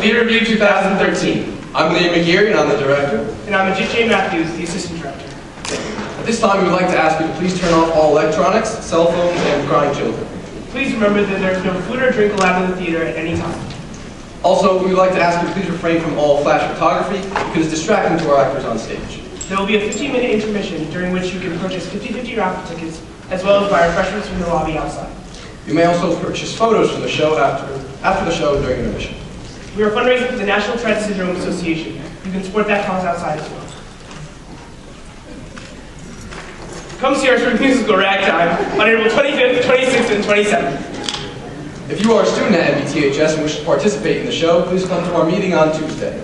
Theater Revue 2013. I'm Liam McGeary, and I'm the director. And I'm Ajit Matthews, the assistant director. At this time, we would like to ask you to please turn off all electronics, cell phones, and crying children. Please remember that there is no food or drink allowed in the theater at any time. Also, we would like to ask you to please refrain from all flash photography because it's distracting to our actors on stage. There will be a 15-minute intermission during which you can purchase 50/50 raffle tickets, as well as buy refreshments from the lobby outside. You may also purchase photos from the show after the show during intermission. We are fundraising for the National Tourette Syndrome Association. You can support that cause outside as well. Come see our spring musical Ragtime on April 25th, 26th, and 27th. If you are a student at NBTHS and wish to participate in the show, please come to our meeting on Tuesday.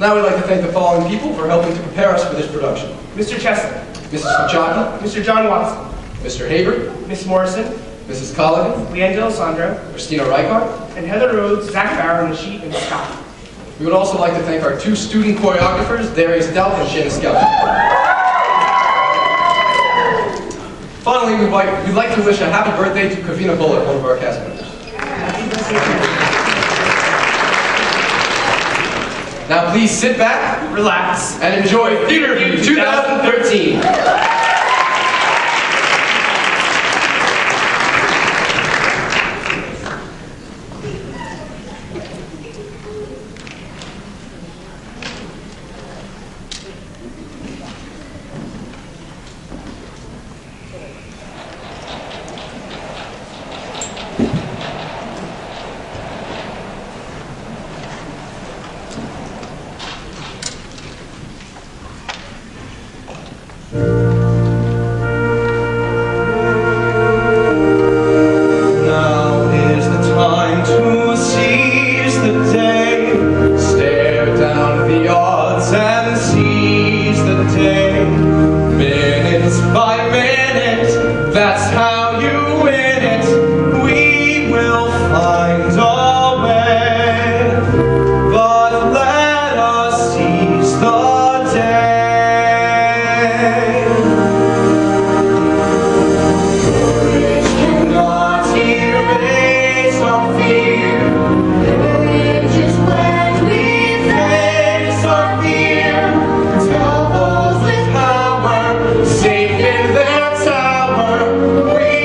Now we'd like to thank the following people for helping to prepare us for this production. Mr. Chesson, Mrs. Suchaki, Mr. John Watson, Mr. Haber, Miss Morrison, Mrs. Colligan, Leanne D'Alessandro, Christina Reichart, and Heather Rhodes, Zach Barrow, Nashit, and Scott. We would also like to thank our two student choreographers, Darius Delp and Shanna Skelton. Finally, we'd like to wish a happy birthday to Kavina Bullock, one of our cast members. Now please sit back, Relax, and enjoy Theater Revue 2013. Safe in their tower, we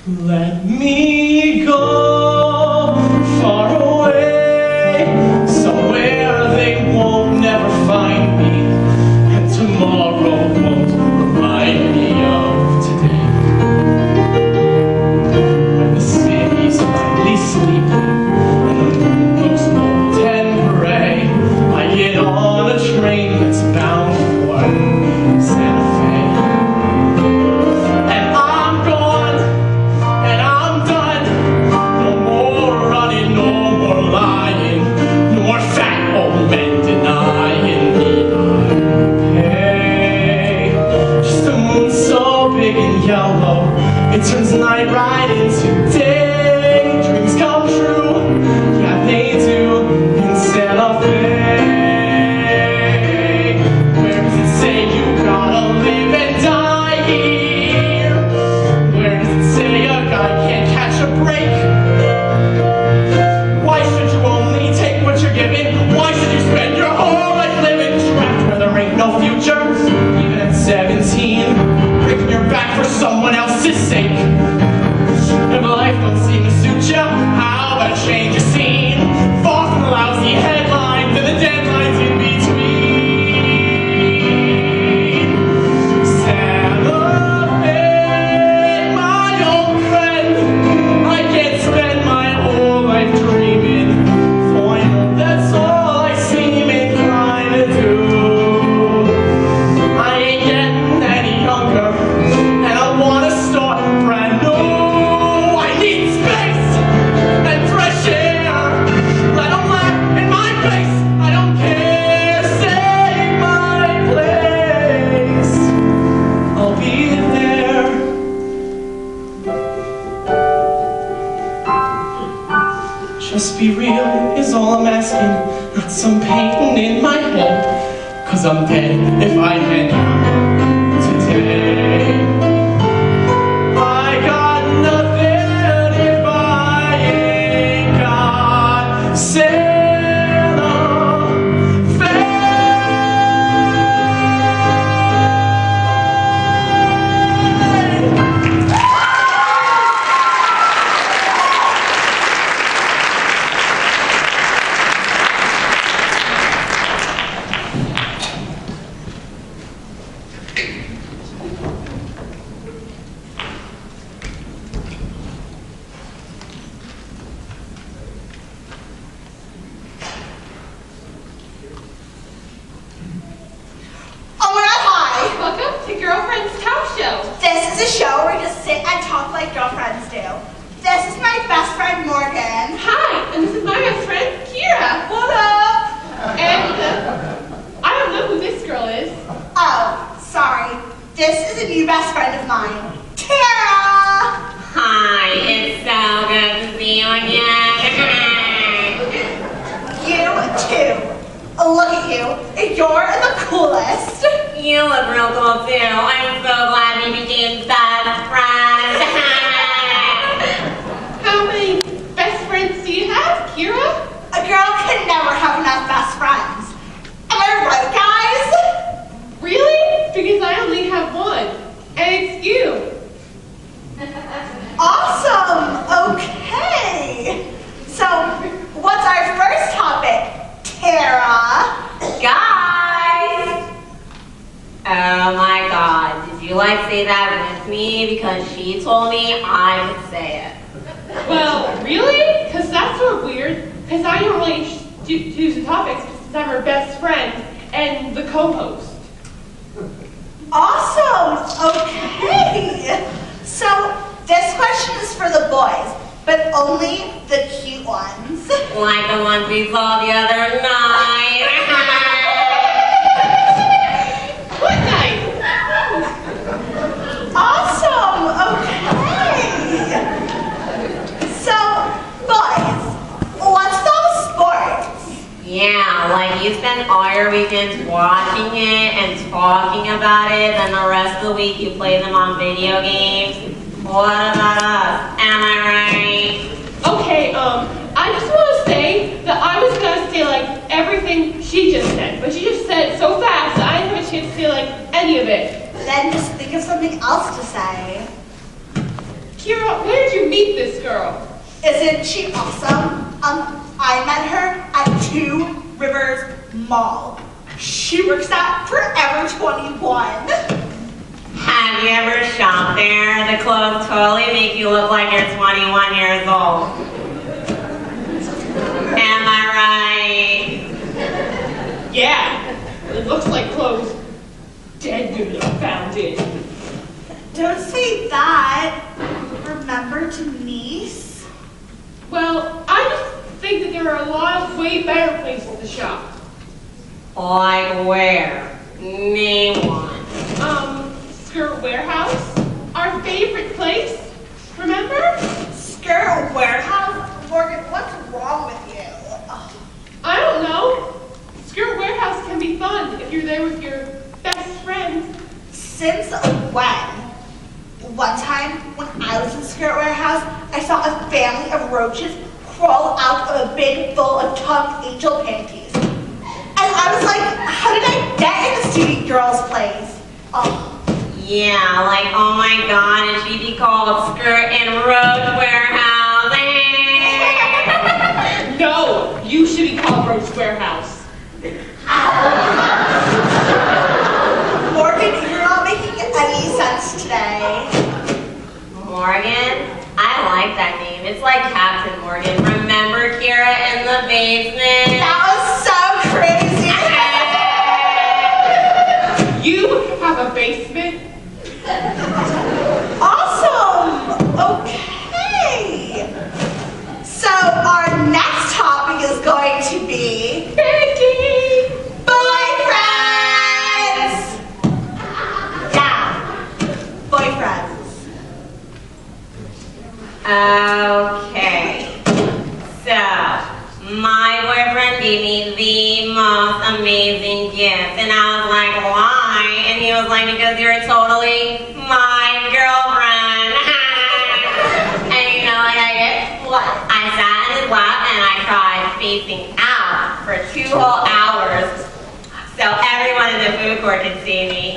Let me go far away, somewhere they won't never find me, and tomorrow won't remind me of today. When the city's lightly sleeping and the moon looks molten gray, I get on a train that's bound for Santa Fe. And I'm gone, and I'm done. No more running, no more lying, no more fat old men denying me my pay. Just a moon so big and yellow, it turns night right into day. Dreams come true, yeah they do, in Santa Fe. Where does it say you gotta live and die here? Where does it say a guy can't catch a break? Why should you only take what you're given? Why should you spend your whole life living trapped where there ain't no future? Even at 17, breaking your back for someone else's sake. If life don't seem to suit ya, how about change your scene? Far from the lousy headlines and the deadlines in between. Santa Fe, my old friend, I can't spend my whole life dreaming, for I know that's all I seem inclined to do. I ain't getting any younger, and I wanna start brand new. I need space and fresh air. Let 'em laugh in my face. I don't care. Save my place. I'll be there. Just be real is all I'm asking, not some painting in my head. 'Cause I'm dead if I head out today. I got nothing if I ain't got Santa Fe. Oh my god, hi! Welcome to Girlfriend's Talk Show. This is a show where we just sit and talk like girlfriends do. This is my best friend Morgan. Hi, and this is my best friend, Kira. What up? And I don't know who this girl is. Oh, sorry. This is a new best friend of mine, Tara! Hi, it's so good to see you again. You too. Look at you. You're the coolest. You look real cool too. I'm so glad we became best friends. How many best friends do you have, Kira? A girl can never have enough best friends. Am I right, guys? Really? Because I only have one, and it's you. Awesome! Okay! So, what's our first topic? Tara? Guys! Oh my god, did you say that with me? Because she told me I would say it. Well, really? Because that's sort of weird. Because I don't really choose the topics since I'm her best friend and the co-host. Awesome! Okay! So, this question is for the boys, but only the cute ones. Like the ones we saw the other night. What night? Awesome! Okay! So, boys, let's talk sports. Yeah, like you spend all your weekends watching it and talking about it, then the rest of the week you play them on video games. What about us? Am I right? Okay, I just want to say that I was gonna say everything she just said, but she just said it so fast that I didn't have a chance to say any of it. Then just think of something else to say. Kira, where did you meet this girl? Isn't she awesome? I met her at Two Rivers Mall. She works at Forever 21. Have you ever shopped there? The clothes totally make you look like you're 21 years old. Am I right? Yeah, it looks like clothes. Dead good you found it. Don't say that. Remember Denise? Well, I just think that there are a lot of way better places to shop. Like where? Name one. Skirt Warehouse, our favorite place. Remember? Skirt Warehouse? Morgan, what's wrong with you? Ugh. I don't know. Skirt Warehouse can be fun if you're there with your best friend. Since when? One time, when I was in Skirt Warehouse, I saw a family of roaches crawl out of a bin full of tongue angel panties. And I was like, how did I get in a student girl's place? Oh. Yeah, like, oh my god, it should be called Skirt and Roach Warehouse. No, you should be called Roach Warehouse. Morgan, you're not making any sense today. Morgan? I like that name. It's like Captain Morgan. Remember Kira in the basement? That was so crazy. You have a basement? Awesome. Okay. So our next topic is going to be Becky! boyfriends. Yeah, boyfriends. Okay. So, my boyfriend gave me the most amazing gift. And I was like, why? And he was like, because you're totally my girlfriend. And you know what I did? What? I sat in his lap and I cried facing out for 2 whole hours. So everyone in the food court could see me.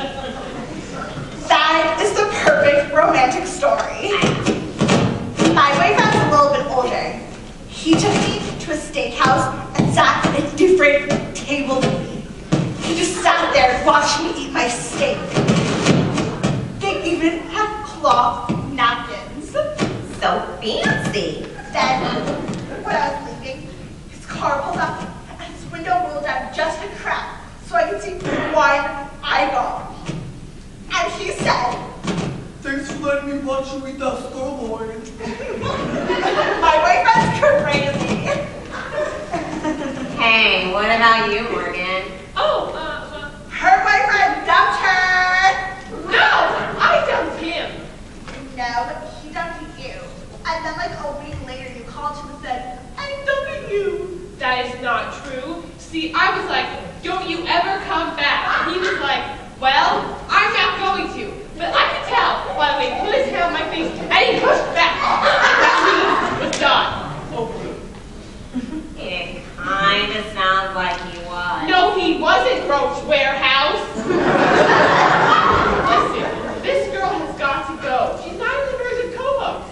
That is the perfect romantic story. My boyfriend's a little bit older. He took me to a steakhouse and sat at a different table than me. He just sat there and watched me eat my steak. They even had cloth napkins. So fancy. Then, when I was leaving, his car pulled up and his window rolled down just a crack so I could see one eyeball. And he said, Thanks for letting me watch you eat that sirloin. my boyfriend's crazy. Hey, what about you, Morgan? Oh, Her boyfriend dumped her. no! I dumped him. No, but he dumped you. And then like a week later you called him and said, I'm dumping you. That is not true. See, I was like, don't you ever come back. And he was like, well, I'm not going to. But I could tell by the way he put his hand on my face and he pushed back. That means it was done. Over. It kind of sounds like he was. No, he wasn't, Roach Warehouse. Listen, this girl has got to go. She's not even a very good co-host.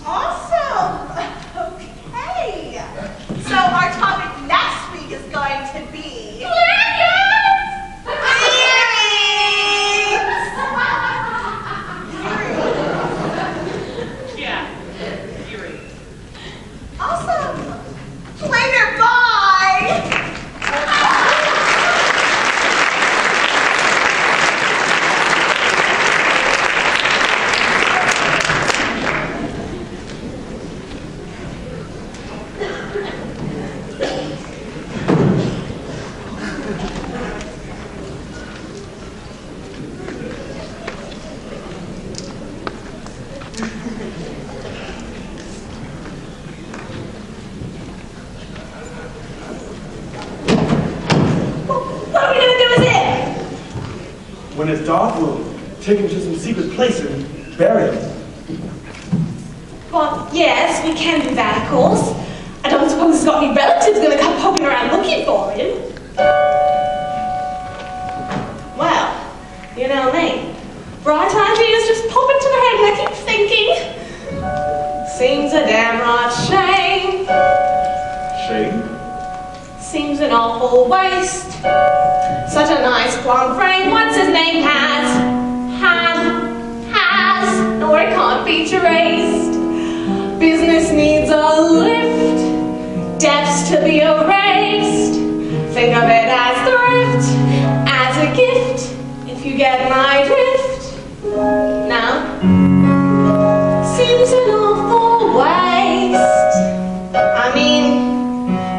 Awesome. Okay. So our topic next week is going to be Yeah, eerie. awesome. Later, bye. What are we gonna do with him? When it's dark, we'll take him to some secret place and bury him. Well, yes, we can do that, of course. I don't suppose he's got any relatives gonna come poking around looking for him. Well, you know me. Bright ideas just pop into my head and I keep thinking. Seems a damn right shame. Shame? Seems an awful waste. Such a nice blonde brain, what's his name has, or it can't be traced. Business needs a lift, debts to be erased. Think of it as thrift, as a gift, if you get my drift. Now, seems an awful waste. I mean,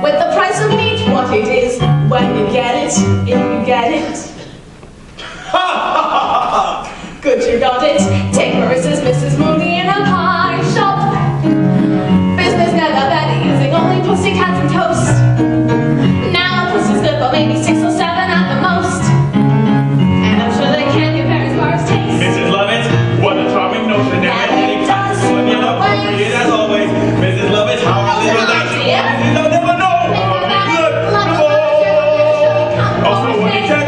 with the price of meat, what it is, when you get it, if you get it. Good, you got it. Take Marissa's Mrs. Mooney in a pie shop. Business never that easy, only pussycats and toast. Now pussy's good for maybe 6 or 7 at the most. And I'm sure they can compare as far as taste. Mrs. Lovett, what a charming notion. And it does appropriate as always. Mrs. Lovett, how are you like? You'll never know. Also, when you check,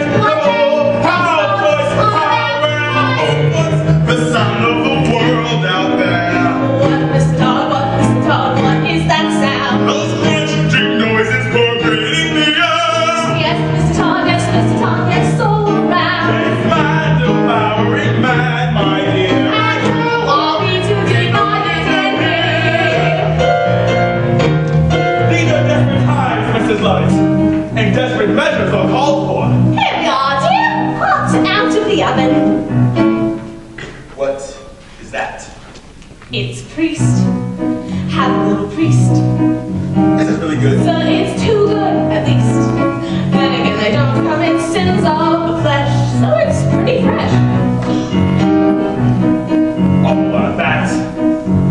the sound of the world out there. What, Mr. Todd, what is that sound? Those crunching noises permeating the air. Yes, Mr. Todd, yes, all around. It's mind devouring mad, my dear. And who are we to deny this ending? These are desperate times, Mrs. Lovett, and desperate measures are called for. Here we are, dear, hot out of the oven. What is that? It's priest. Have a little priest. This is really good. So it's too good, at least. Then again, they don't commit sins of the flesh, so it's pretty fresh. Oh, that.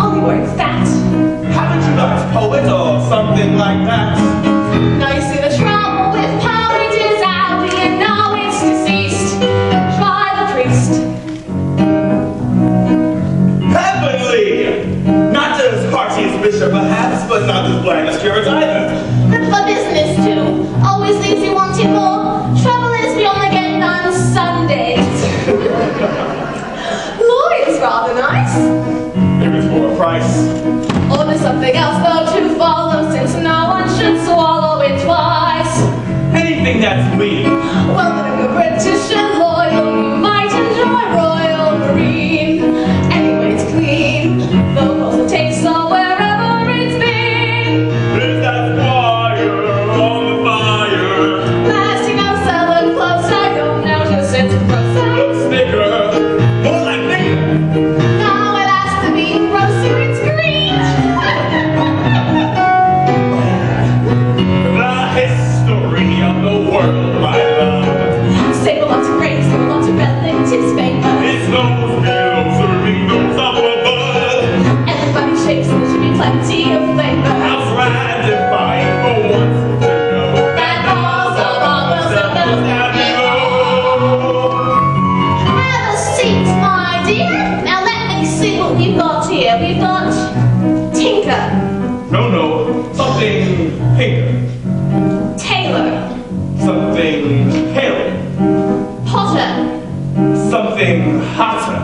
Only word that. Haven't you got a poet or something like that? Now you see the trouble with poet is out, you know it's deceased. Try the priest. Not as hearty as Bishop perhaps, but not as bland as Curate either. Good for business too. Always leaves you wanting more. Trouble is we only get it on Sundays. Lawyer's rather nice. If it's for a price. Or there's something else though to follow, since no one should swallow it twice. Anything that's leading. Well, then if you're British and loyal, you might enjoy Royal Marine. Anyway, it's clean. Vocals and takes so wherever it's been. There's that fire on the fire. Last you know, cellar close, I don't know, just sense of process. Snicker. More like nigger. Now it has to be grosser, it's green. The history of the world, my love. Save a lot of grace, save a lot of relatives, favor. It's those below serving those up above. Everybody shakes and there should be plenty of flavor. I'll try to find for once to know That all's all wrong, well, so down below. Have a seat, my dear. Now let me see what we've got here. We've got Tinker, No, something pinker. Taylor, Something paler. Potter, Something hotter.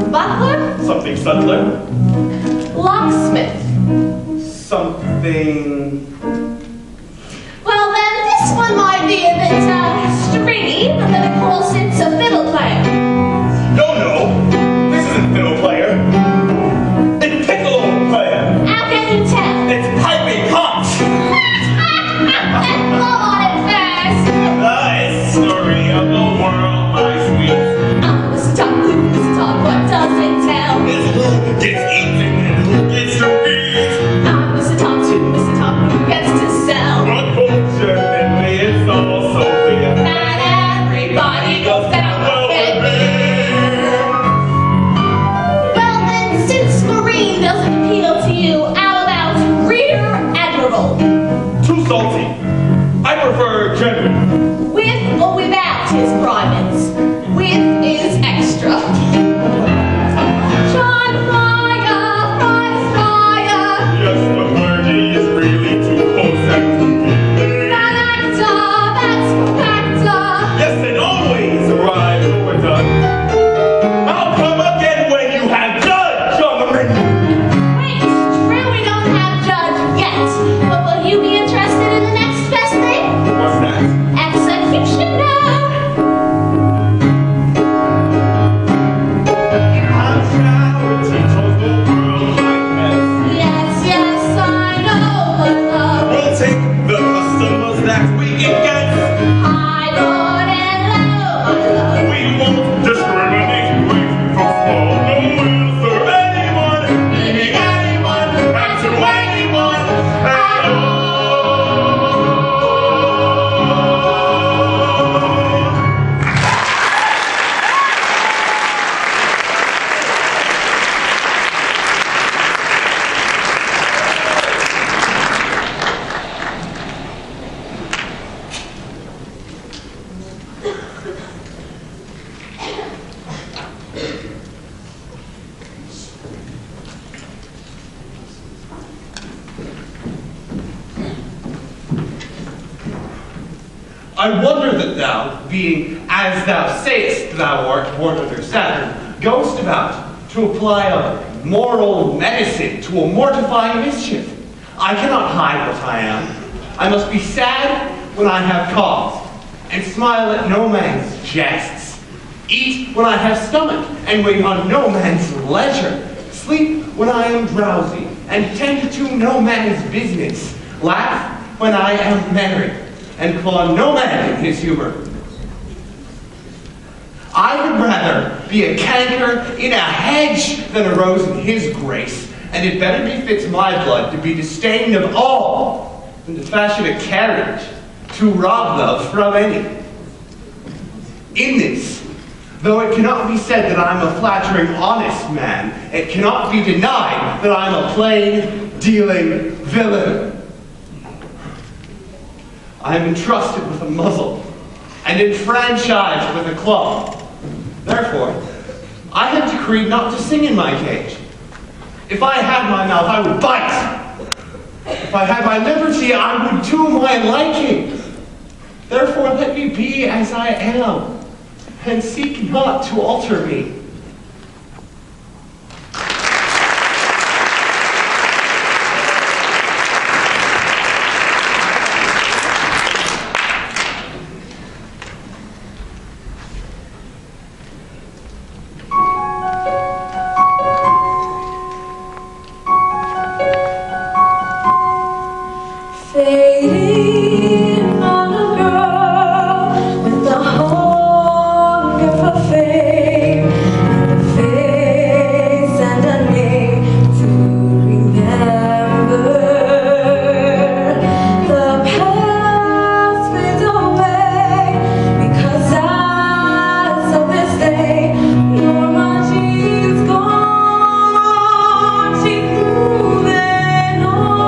Butler, Something subtler. Locksmith. Something... Well then, this one might be a bit stringy, but then of course it's a fiddle player. No, this isn't fiddle player. It's piccolo player. How can you tell? It's piping hot. Go on at first. The history of the world, my sweet. Mr. Todd, what does it tell? Is who gets eaten and who gets to eat. Mr. Todd, who gets I wonder that thou, being as thou sayest thou art born under Saturn, goest about to apply a moral medicine to a mortifying mischief. I cannot hide what I am. I must be sad when I have cause, and smile at no man's jests. Eat when I have stomach, and wait on no man's leisure. Sleep when I am drowsy, and tend to no man's business. Laugh when I am merry, and claw no man in his humor. I would rather be a canker in a hedge than a rose in his grace, and it better befits my blood to be disdained of all than to fashion a carriage to rob love from any. In this, though it cannot be said that I am a flattering, honest man, it cannot be denied that I am a plain, dealing villain. I am entrusted with a muzzle and enfranchised with a claw. Therefore, I have decreed not to sing in my cage. If I had my mouth, I would bite. If I had my liberty, I would do my liking. Therefore, let me be as I am, and seek not to alter me. Fading on a girl with a hunger for fame, and a face and a name to remember. The past fades away because as of this day, Norma, she's gone, she's moving on.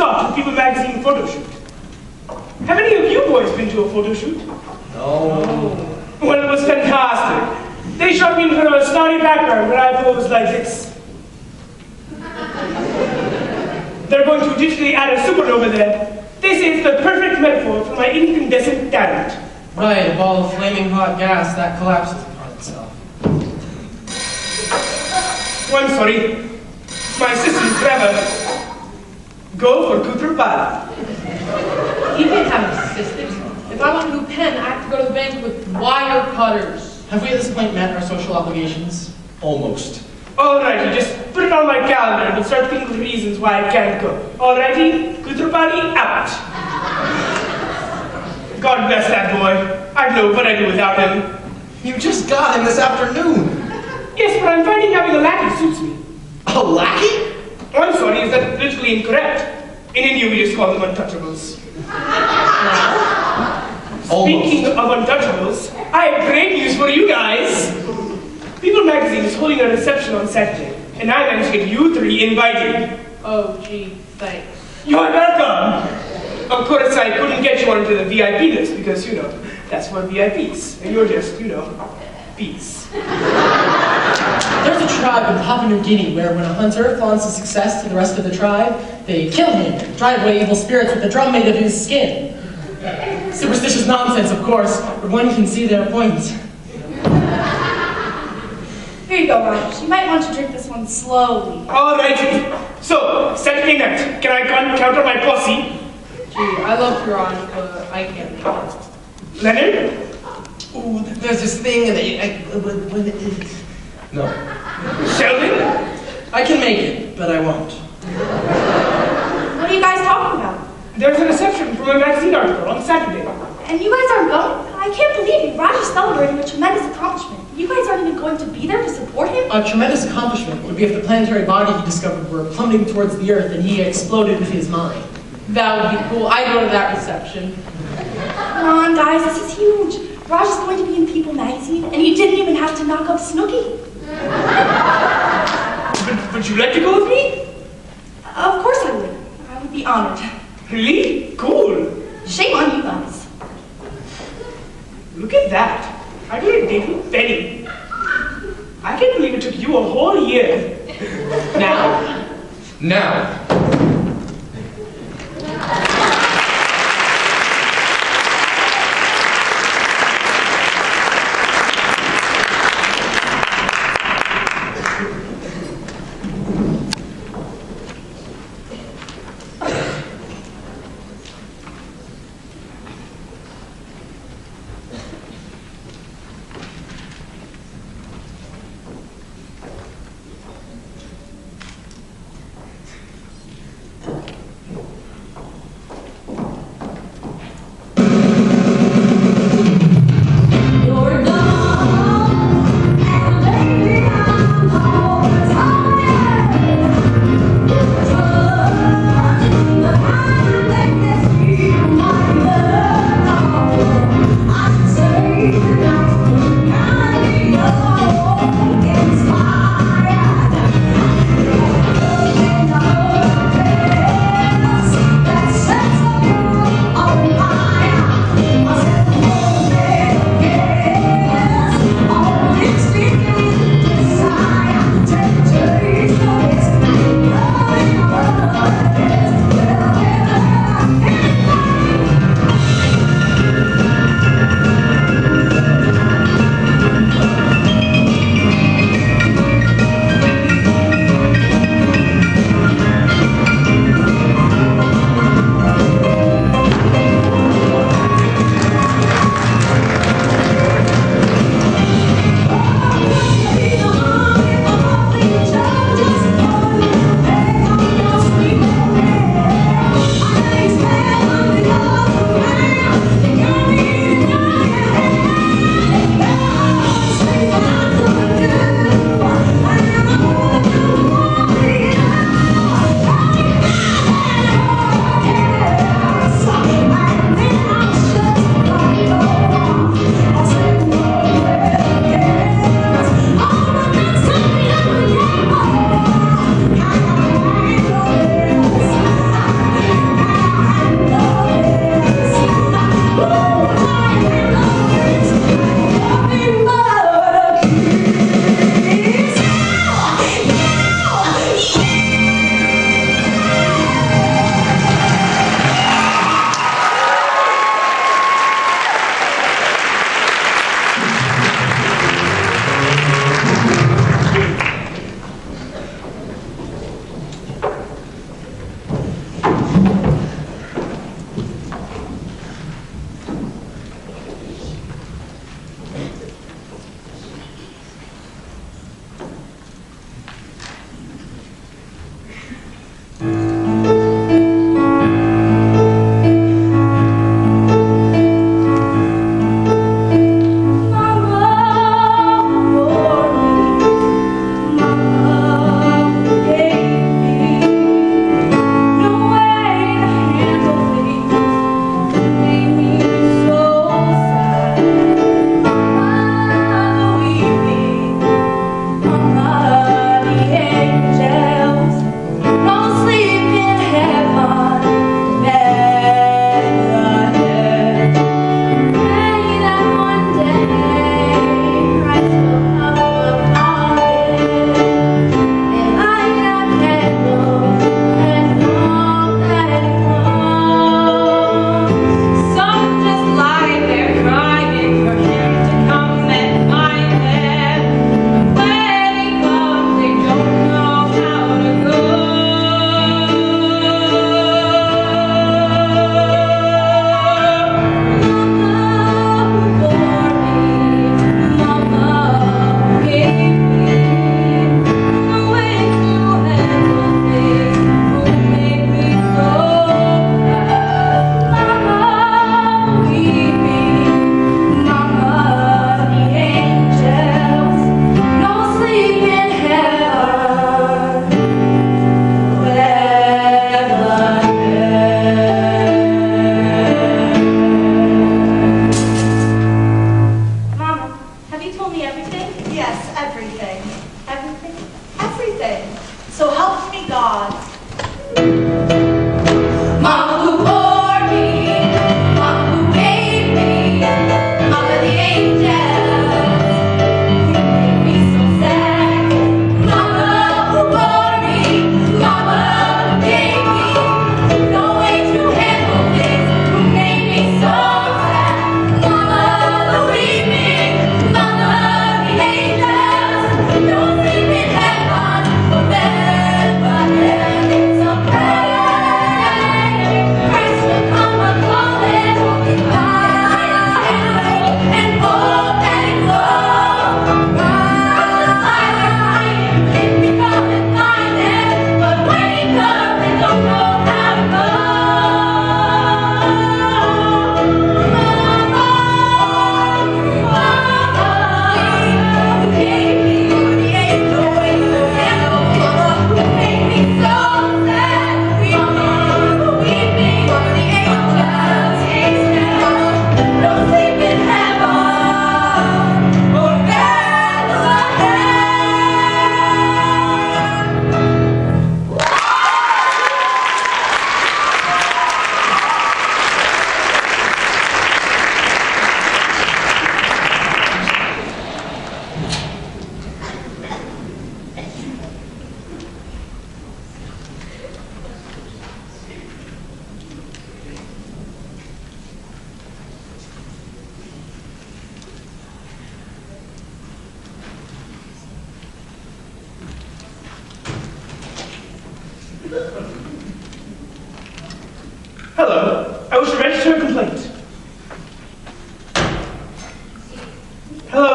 off to the People magazine photo shoot. Have any of you boys been to a photo shoot? No. Well, it was fantastic. They shot me in front of a starry background where I posed like this. They're going to digitally add a supernova there. They say it's the perfect metaphor for my incandescent talent. Right, a ball of flaming hot gas that collapses upon itself. Oh, I'm sorry. My assistant, Trevor. Go for Kutrapad. He didn't have an assistant. If I want a new pen, I have to go to the bank with wire cutters. Have we at this point met our social obligations? Almost. Alrighty, just put it on my calendar and start thinking of reasons why I can't go. Alrighty, Kutrapadi out. God bless that boy. I don't know what I'd do without him. You just got him this afternoon. Yes, but I'm finding having a lackey suits me. A lackey? Oh, I'm sorry, is that politically incorrect? In India, we just call them untouchables. Speaking of untouchables, I have great news for you guys. People magazine is holding a reception on Saturday, and I managed to get you three invited. Oh, gee, thanks. You are welcome. Of course, I couldn't get you onto the VIP list because, you know, that's for VIPs, and you're just, you know, P's. There's a tribe in Papua New Guinea where when a hunter flaunts his success to the rest of the tribe, they kill him and drive away evil spirits with a drum made of his skin. Superstitious nonsense, of course, but one can see their point. Here you go, Raj. You might want to drink this one slowly. Alrighty. So, Saturday night, can I count on my posse? Gee, I love Raj, but I can't count. Leonard? Ooh, there's this thing and no. Sheldon? I can make it, but I won't. What are you guys talking about? There's a reception from a magazine article on Saturday. And you guys aren't going? I can't believe it. Raj is celebrating a tremendous accomplishment. You guys aren't even going to be there to support him? A tremendous accomplishment would be if the planetary body he discovered were plummeting towards the Earth and he exploded with his mind. That would be cool. I'd go to that reception. Come on, guys. This is huge. Raj is going to be in People magazine, and you didn't even have to knock up Snooki. Would you like to go with me? Of course I would. I would be honored. Really? Cool. Shame on you guys. Look at that. I got a date with Benny. I can't believe it took you a whole year. Now.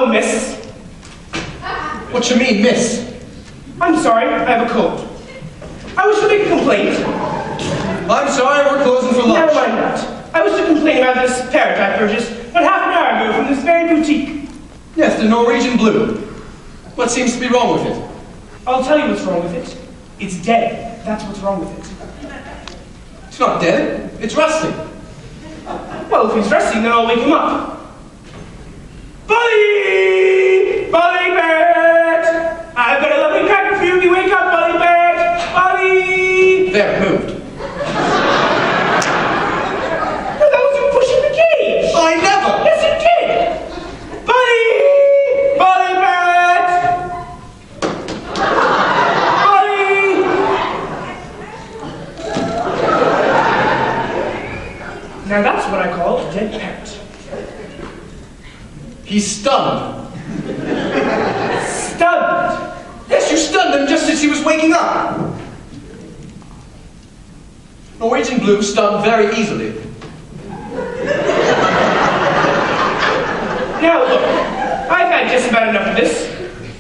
Hello, miss. What you mean, miss? I'm sorry, I have a cold. I wish to make a complaint. I'm sorry, we're closing for lunch. Never mind that. I wish to complain about this parrot I purchased about half an hour ago from this very boutique. Yes, the Norwegian blue. What seems to be wrong with it? I'll tell you what's wrong with it. It's dead. That's what's wrong with it. It's not dead. It's rusting. Well, if he's resting, then I'll wake him up. Buddy! Buddy Bird! I've got a lovely cracker for you. You wake up, Buddy Bird! Buddy! There, it moved. No, that was you pushing the cage! I never! Yes, you did! Buddy! Buddy Bird! Buddy! Now that's what I call a dead parrot. He's stunned. Stunned! Yes, you stunned him just as he was waking up. Norwegian blue stunned very easily. Now look, I've had just about enough of this.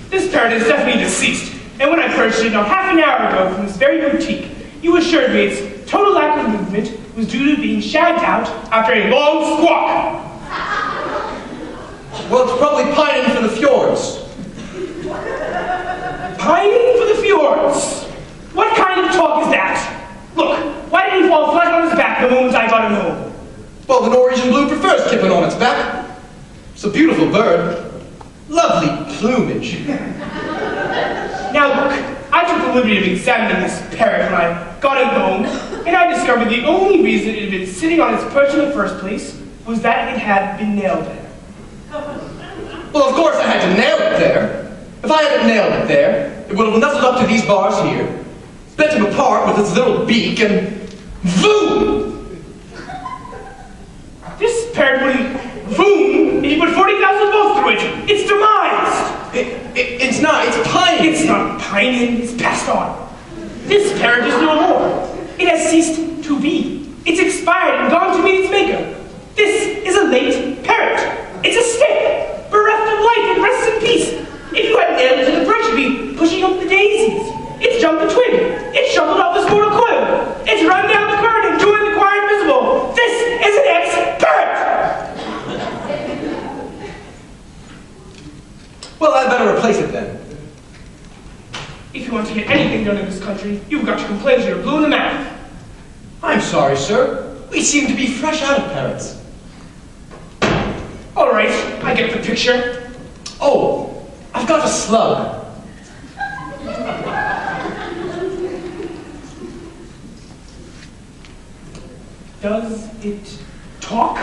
This parrot is definitely deceased, and when I purchased it not half an hour ago from this very boutique, you assured me its total lack of movement was due to being shagged out after a long squawk. Well, it's probably pining for the fjords. Pining for the fjords? What kind of talk is that? Look, why did he fall flat on his back the moment I got him home? Well, the Norwegian blue prefers kipping on its back. It's a beautiful bird. Lovely plumage. Now look, I took the liberty of examining this parrot when I got him home, and I discovered the only reason it had been sitting on its perch in the first place was that it had been nailed there. Well, of course I had to nail it there. If I hadn't nailed it there, it would have nuzzled up to these bars here, bent him apart with its little beak, and voom! This parrot wouldn't voom if you put 40,000 volts through it. It's demised. It's not. It's pining. It's not pining. It's passed on. This parrot is no more. It has ceased to be. It's expired and gone to meet its maker. This is a late parrot. It's a stick, bereft of life and rests in peace. If you had nailed it to the perch, you'd be pushing up the daisies. It's jumped the twig. It's shuffled off the mortal coil. It's run down the current and joined the choir invisible. This is an ex-parrot. Well, I'd better replace it then. If you want to get anything done in this country, you've got to complain to your blue in the mouth. I'm sorry, sir. We seem to be fresh out of parrots. All right, I get the picture. Oh, I've got a slug. Does it talk?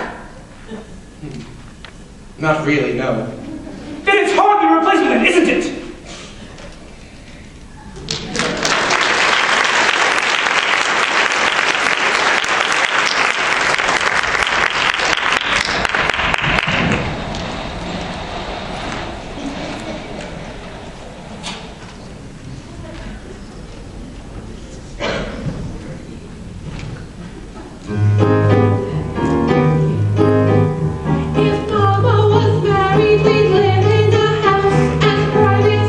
Not really, no. Then it's hardly a replacement, isn't it? If Mama was married, we'd live in a house as private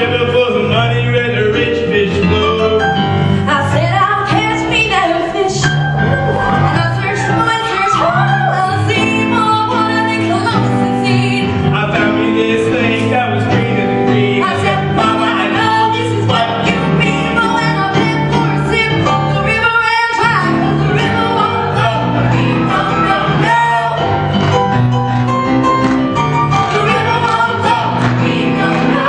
river for the money where the rich fish flow. I said I'll catch me that fish. And I searched for and searched for I'll see more water than Columbus had seen. I found me this thing that was greener than green. I said, Mama, I know this is what you mean, but when I went for a sip, the river ran dry, 'cause the river won't go. We won't go, no. The river won't go. We won't go, no.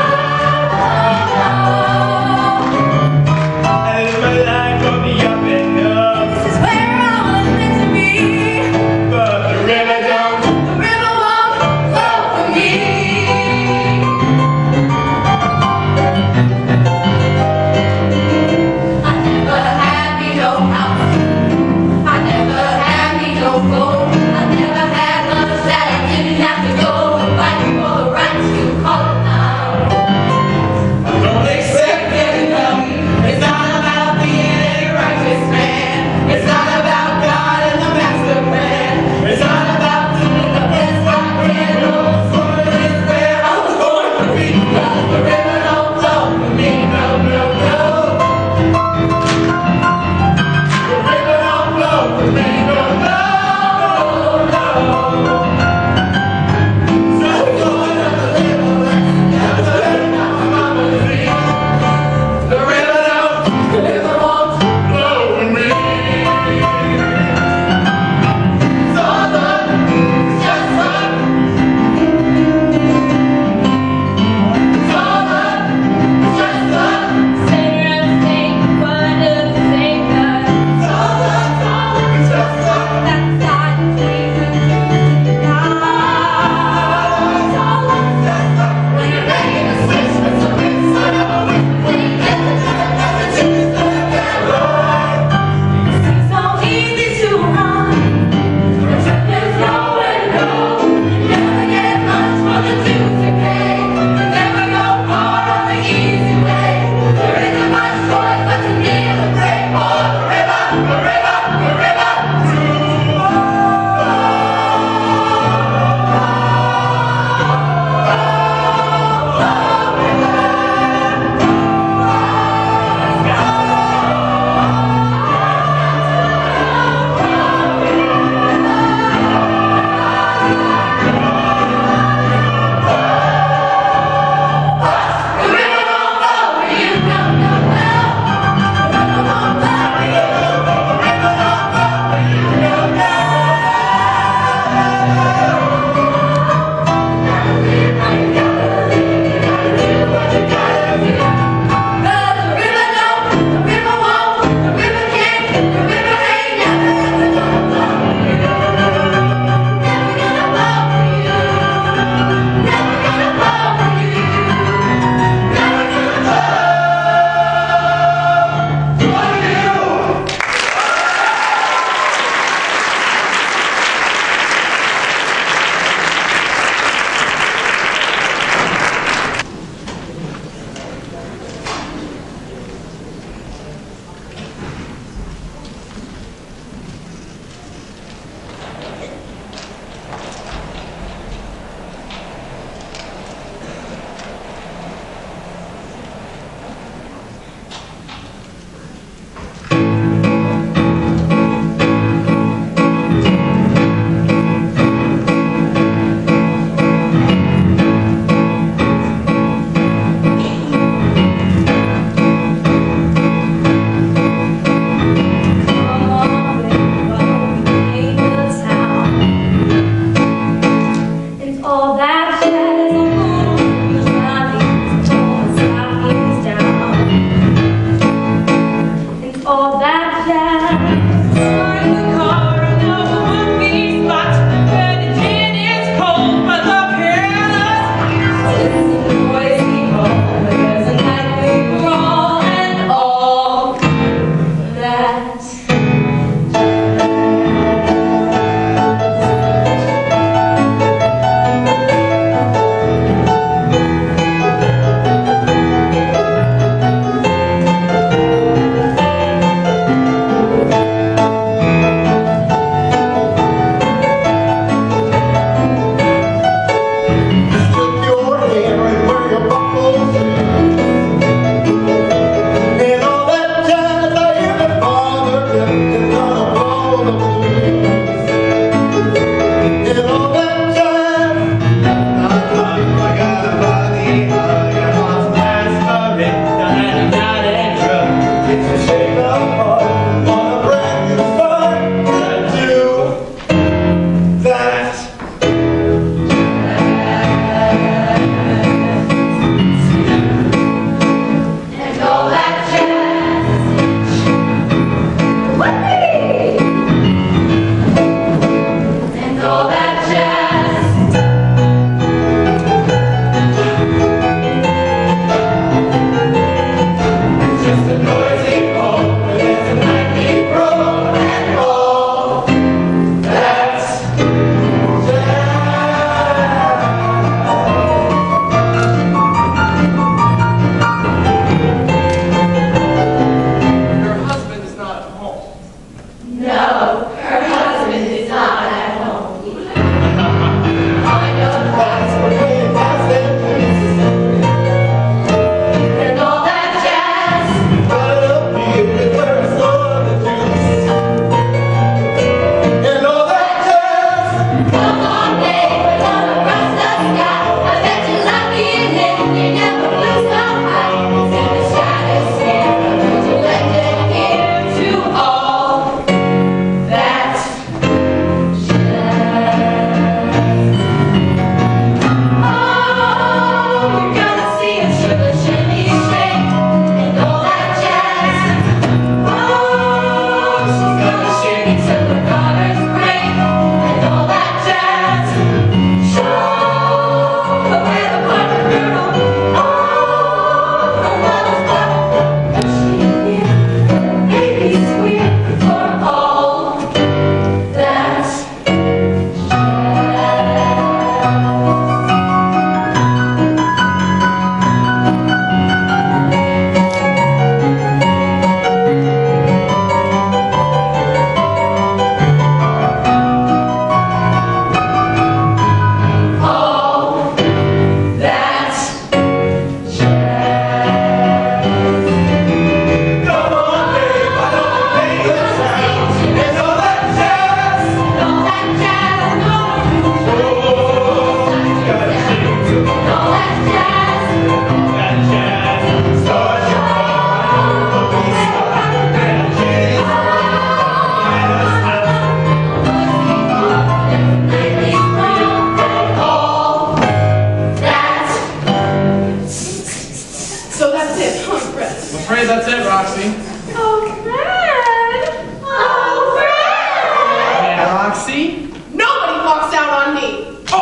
That's it, pump breath. I'm afraid that's it, Roxy. Oh, Fred! Oh, Fred! Yeah, Roxy? Nobody walks out on me. Oh!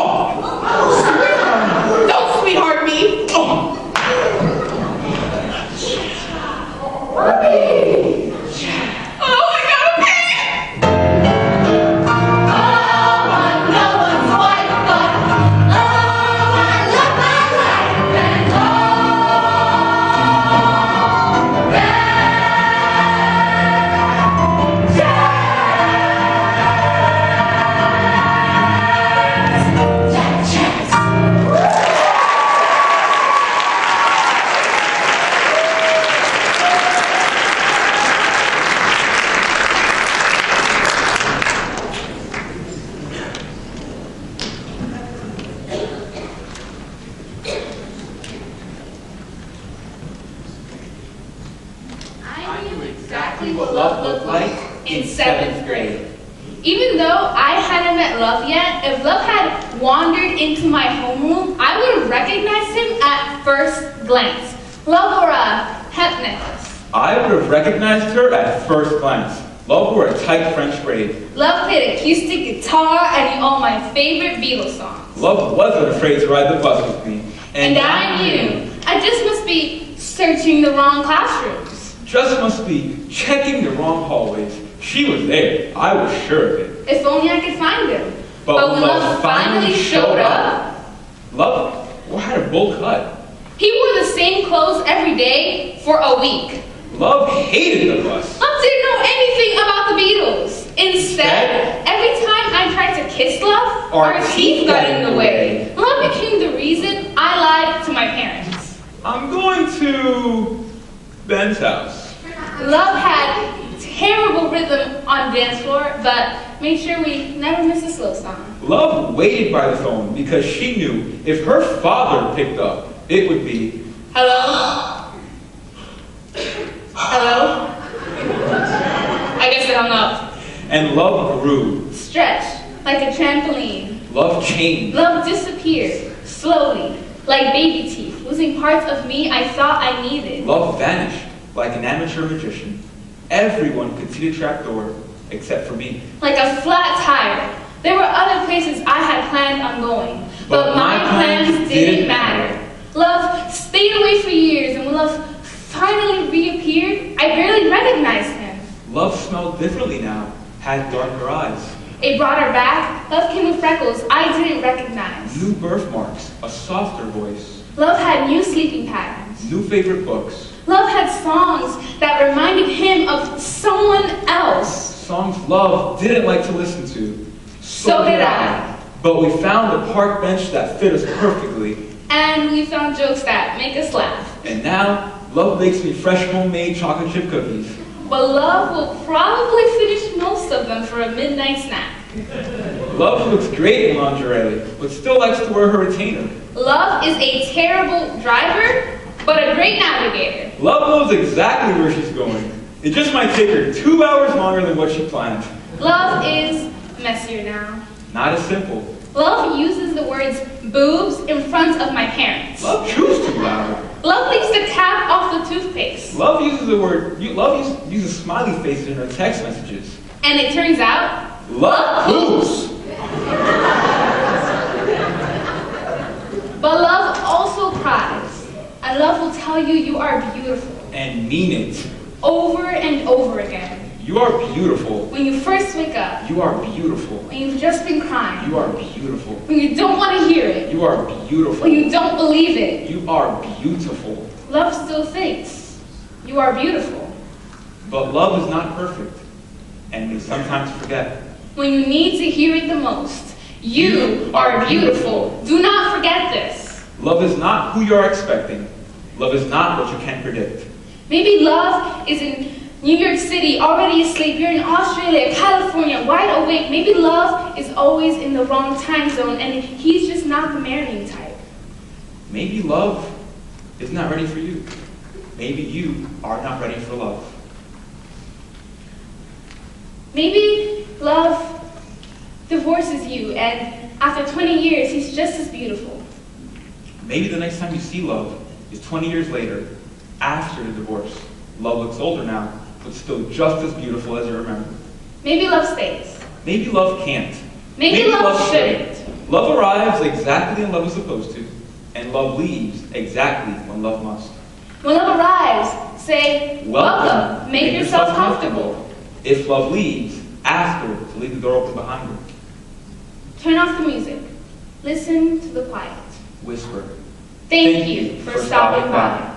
Don't sweetheart me. Oh! Oh, I got a pig! I knew exactly what love looked like in 7th grade. Even though I hadn't met Love yet, if Love had wandered into my homeroom, I would have recognized him at first glance. Love wore a hemp necklace. I would have recognized her at first glance. Love wore a tight French braid. Love played acoustic guitar and knew all my favorite Beatles songs. Love wasn't afraid to ride the bus with me. And I knew. I just must be searching the wrong classrooms. Just must be checking the wrong hallways. She was there. I was sure of it. If only I could find him. But when Love finally showed up, Love had a bowl cut. he wore the same clothes every day for a week. Love hated the bus. Love didn't know anything about the Beatles. Instead, every time I tried to kiss Love, our teeth got in the way. Love became the reason I lied to my parents. I'm going to Ben's house. Love had terrible rhythm on dance floor, but made sure we never miss a slow song. Love waited by the phone because she knew if her father picked up, it would be, Hello? Hello? I guess I hung up. and Love grew. Stretched like a trampoline. Love changed. Love disappeared, slowly, like baby teeth, losing parts of me I thought I needed. Love vanished like an amateur magician. Everyone could see the trapdoor except for me. Like a flat tire. There were other places I had planned on going, but my plans didn't matter. Love stayed away for years, and when Love finally reappeared, I barely recognized him. Love smelled differently now, had darker eyes. It brought her back. Love came with freckles I didn't recognize. New birthmarks, a softer voice. Love had new sleeping patterns. New favorite books. Love had songs that reminded him of someone else. Songs Love didn't like to listen to. So did I. But we found a park bench that fit us perfectly. And we found jokes that make us laugh. And now, Love makes me fresh homemade chocolate chip cookies. But Love will probably finish most of them for a midnight snack. Love looks great in lingerie, but still likes to wear her retainer. Love is a terrible driver, but a great navigator. Love knows exactly where she's going. It just might take her 2 hours longer than what she planned. Love is messier now. Not as simple. Love uses the words boobs in front of my parents. Love chews too loud. Love leaves the cap off the toothpaste. Love uses the word, Love uses smiley faces in her text messages. And it turns out, Love poops. But Love also cries. And Love will tell you you are beautiful. And mean it. Over and over again. You are beautiful. When you first wake up. You are beautiful. When you've just been crying. You are beautiful. When you don't want to hear it. You are beautiful. When you don't believe it. You are beautiful. Love still thinks you are beautiful. But love is not perfect. And we sometimes forget. When you need to hear it the most. You are beautiful. Do not forget this. Love is not who you're expecting. Love is not what you can't predict. Maybe Love is in New York City, already asleep. You're in Australia, California, wide awake. Maybe Love is always in the wrong time zone and he's just not the marrying type. Maybe love is not ready for you. Maybe you are not ready for love. Maybe Love divorces you and after 20 years, he's just as beautiful. Maybe the next time you see love is 20 years later after the divorce. Love looks older now, but still just as beautiful as you remember. Maybe love stays. Maybe love can't. Maybe love shouldn't. Love arrives exactly when love is supposed to, and love leaves exactly when love must. When love arrives, say, welcome, make yourself comfortable. If love leaves, ask her to leave the door open behind her. Turn off the music. Listen to the quiet. Whisper. Thank you for stopping by.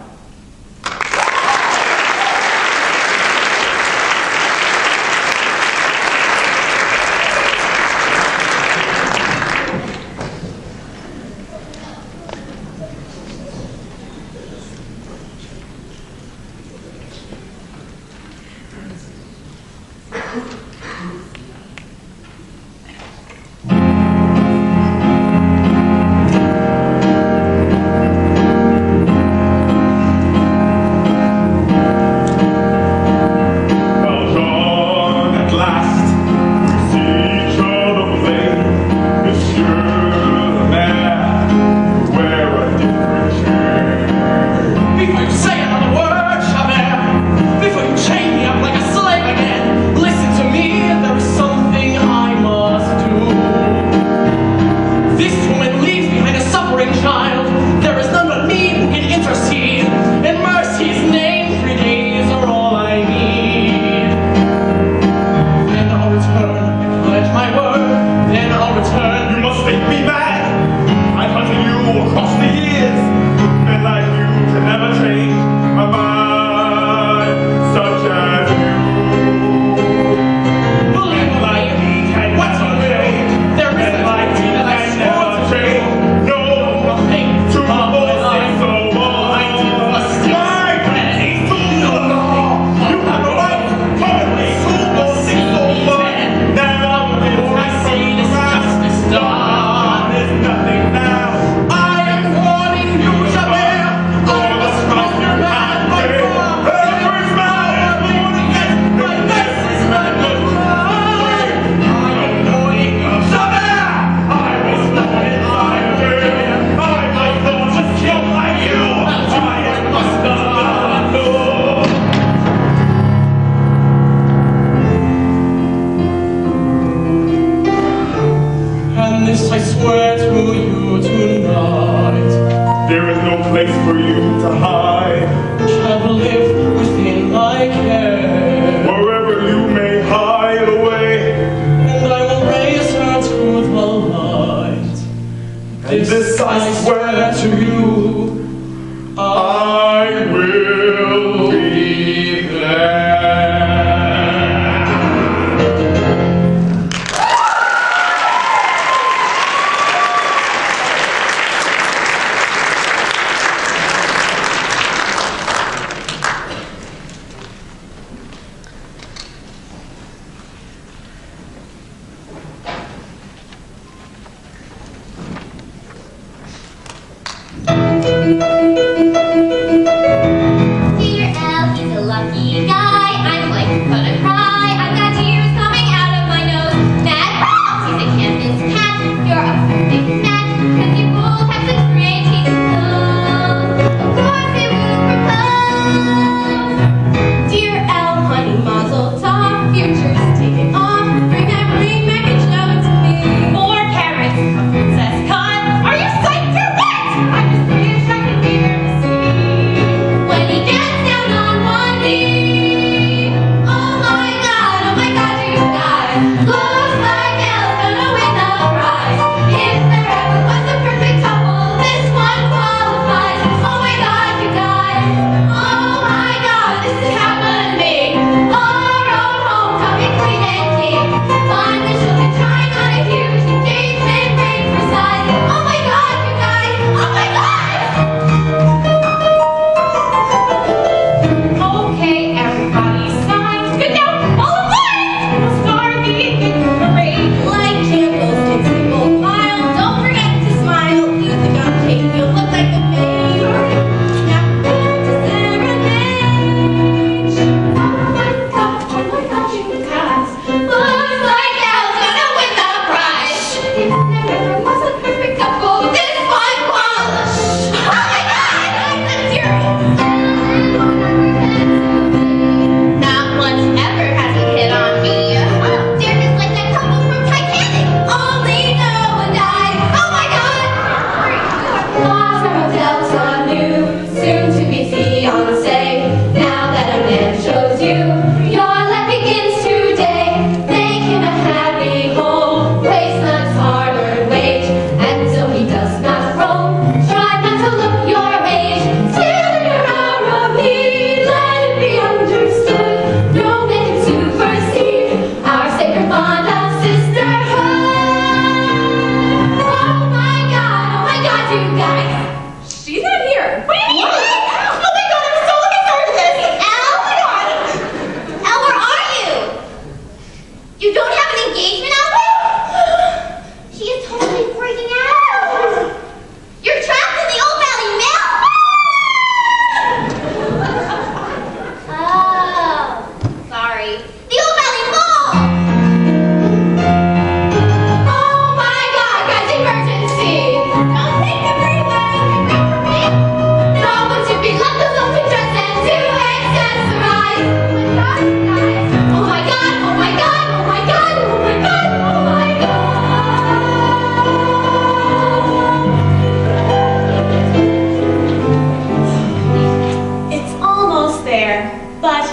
wear. But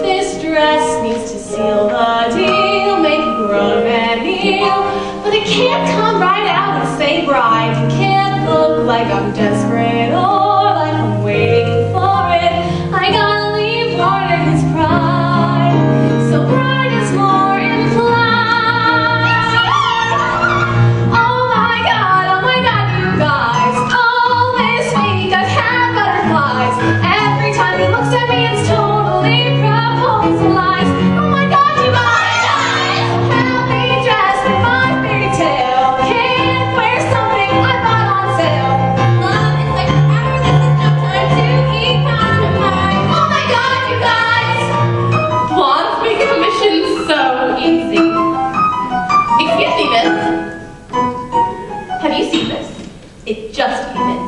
this dress needs to seal the deal, make a grown man kneel. But it can't come right out and say bride. It can't look like I'm desperate or like I'm waiting for it. I gotta leave part of his pride. So bride is more implied. Oh my God, you guys. All this week I've had butterflies. Every time he looks at me, it's totally proposalized. Oh my God, you guys. Have me dressed in my pigtail. Can't wear something I bought on sale. Love is like forever, this is no time to economize. Oh my God, you guys. Blondes make Intermission so easy. Excuse me, miss. Have you seen this? It just came in.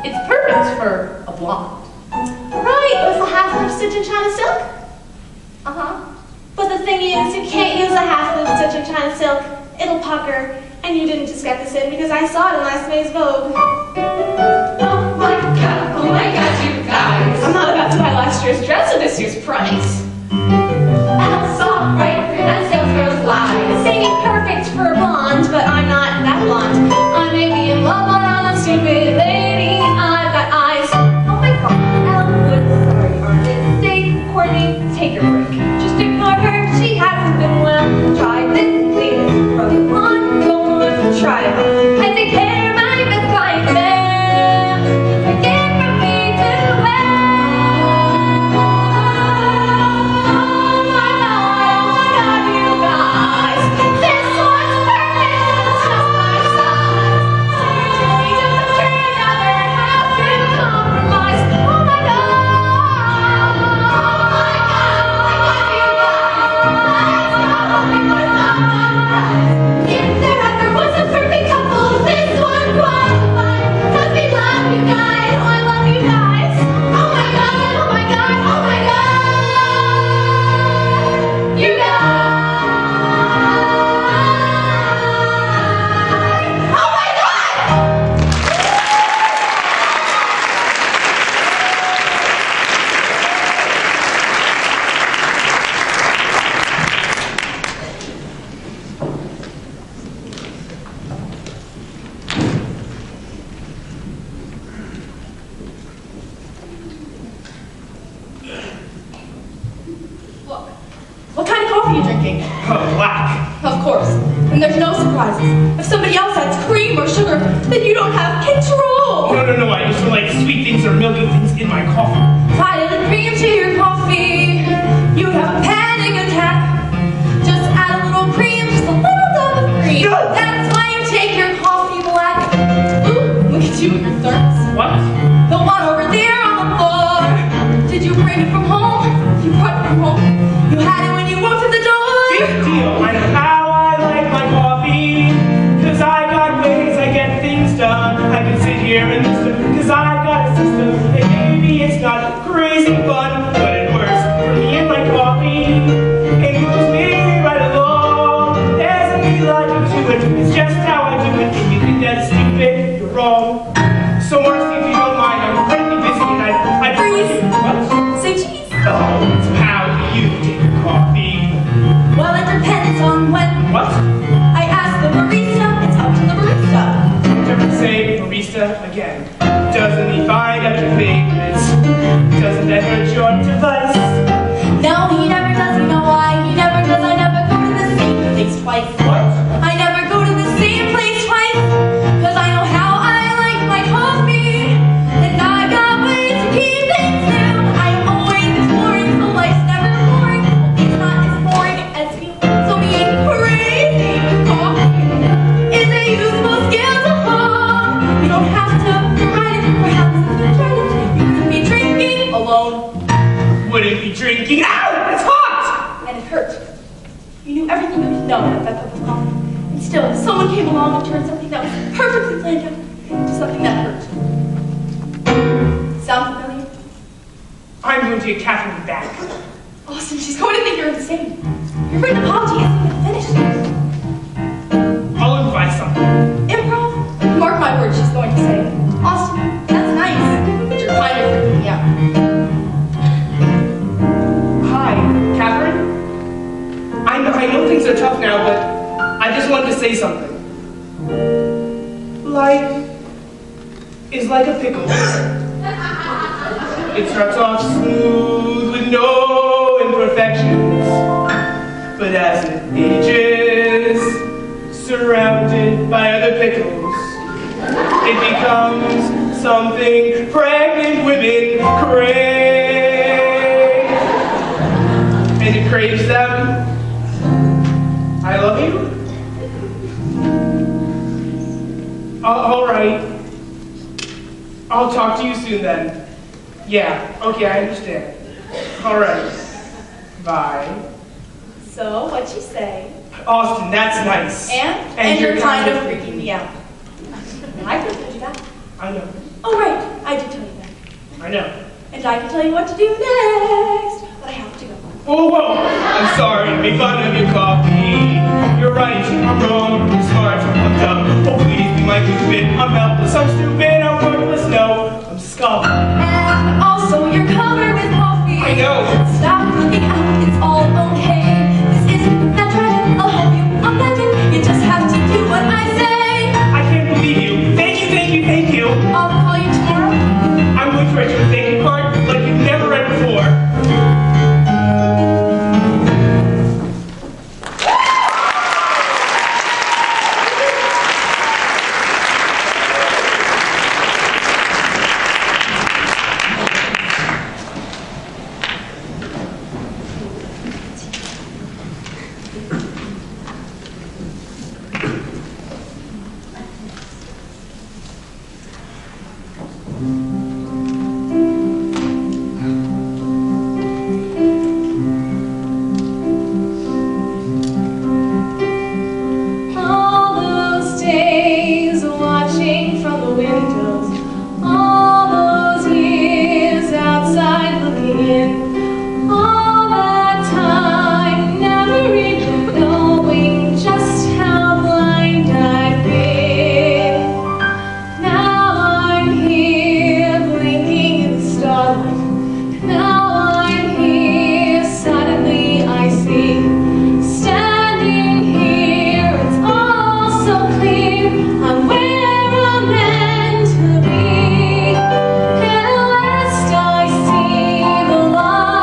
It's perfect for a blonde. Right, with a half lip stitch in China silk? Uh-huh. But the thing is, you can't use a half lip stitch in China silk. It'll pucker. And you didn't just get this in because I saw it in last May's Vogue. Oh my God, you guys. I'm not about to buy last year's dress at this year's price. That's all right, that sales girl's lies. Saying perfect for a blonde, but I'm not that blonde. I may be in love, but I'm a stupid lady. I've got eyes. Oh my God, Ellen Wood, sorry, Armin. Say, Courtney, take your break. Just ignore her, she hasn't been well. Try this, clean it, from the blonde, don't try it. I take care of my best clientele. Forget from me to well. Oh my God, you guys. This one's perfect, it's just my size. Surgery just to another, have to compromise. Oh my God. You guys. If there ever was a perfect couple, this one qualifies. 'Cause we love you guys, oh I love you guys. Oh my God, oh my God, oh my God. You guys. Oh my God. Look, what kind of coffee are you drinking? Oh, black. Of course. And there's no surprises. If somebody else adds cream or sugar, then you don't have control. No, I used to like sweet things or milky things in my coffee. If I added cream to your coffee, you'd have a panic attack. Just add a little cream, just a little dab of cream. No. That's why you take your coffee black. Ooh, look at you and your thirst. What? The one over there on the floor. Did you bring it from home? You brought it from home. You had it when you walked in the door. Big deal. I know how I like my coffee. 'Cause I got ways I get things done. I can sit here and listen. 'Cause I got a system. And maybe it's not crazy fun, but it works for me and my coffee. It moves me right along. There's a new logic to it. It's just how I do it. If you think that's stupid, you're wrong. So Marcy, if you don't mind, I'm incredibly busy and I Freeze. What? Say cheese. Oh, so how do you take your coffee? Well, it depends on when. What? I asked the barista, it's up to the barista. Never say barista again. Doesn't he find out your favorites? Doesn't that hurt your device? No, he never does, you know why? He never does, I never go to the same place twice. What? I never go to the same place twice. 'Cause I know how I like my coffee. And I've got ways to keep things new. I'm always exploring, so life's never boring. It's not as boring as you. So being crazy with coffee is a useful skill to hone. You don't have to write it, perhaps if you try it. You can be drinking alone. Wouldn't be drinking. Ow! It's hot! And it hurt. You knew everything you could know about that cup of coffee. And still, someone came along and turned something that was perfectly planned out into something that hurt. Sound familiar? I'm going to get Catherine back. Austin, she's going to think you're insane. Your written apology isn't even finished. I'll invite something. Improv? Mark my words, she's going to say, Austin, that's nice, but you're kind of freaking me out. like a pickle. It starts off smooth with no imperfections, but as it ages, surrounded by other pickles, it becomes something pregnant women crave. And it craves them. I love you. All right. I'll talk to you soon then. Yeah, okay, I understand. All right. Bye. So, what'd you say? Austin, that's nice. And you're kind of freaking me out. I could have told you that. I know. Oh, right. I did tell you that. I know. And I can tell you what to do next. But I have to go. Oh, whoa. I'm sorry. Make fun of your coffee. You're right. I'm wrong. You're smart. I'm dumb. Oh, please be my cupid. I'm helpless. I'm stupid. I'm worthless. No, I'm scum. And also, you're covered with coffee. I know. Stop looking out. It's all okay. This isn't that tragic. I'll help you. I'm magic. You just have to do what I say. I can't believe you. Thank you, thank you, thank you. I'll call you tomorrow. I'm going to write you a thank you card like you've never read before. All those days watching from the windows, all those years outside looking in, all that time never even knowing just how blind I've been. Now I'm here blinking in the starlight. Now I'm here suddenly I see. Standing here, it's all so clear. I'm where I'm meant to be. At last I see the light.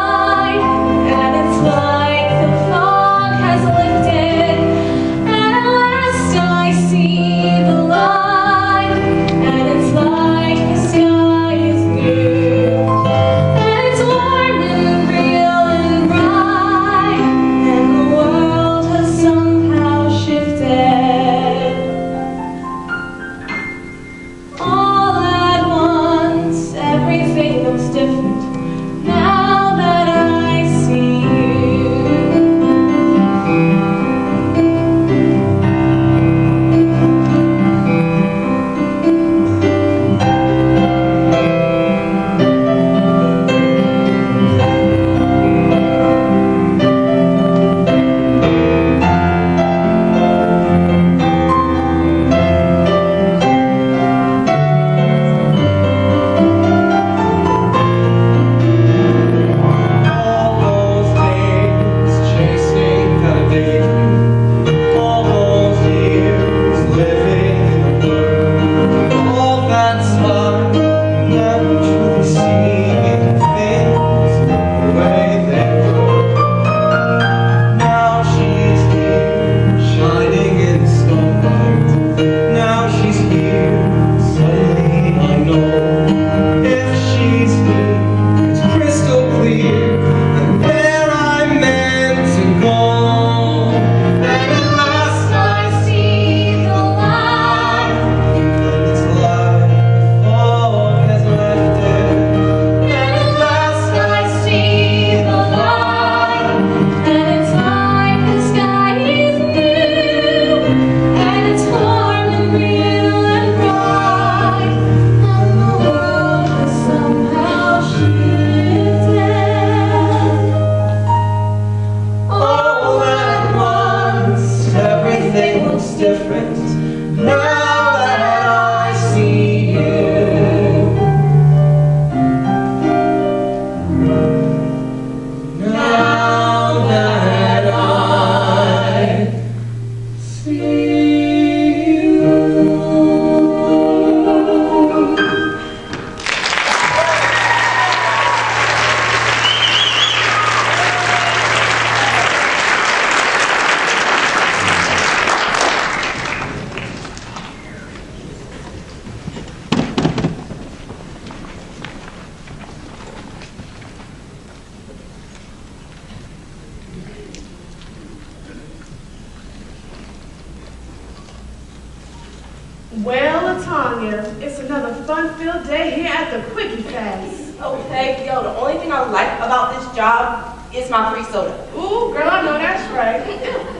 LaTanya, it's another fun-filled day here at the Quickie Fest. Okay, yo, the only thing I like about this job is my free soda. Ooh, girl, I know that's right.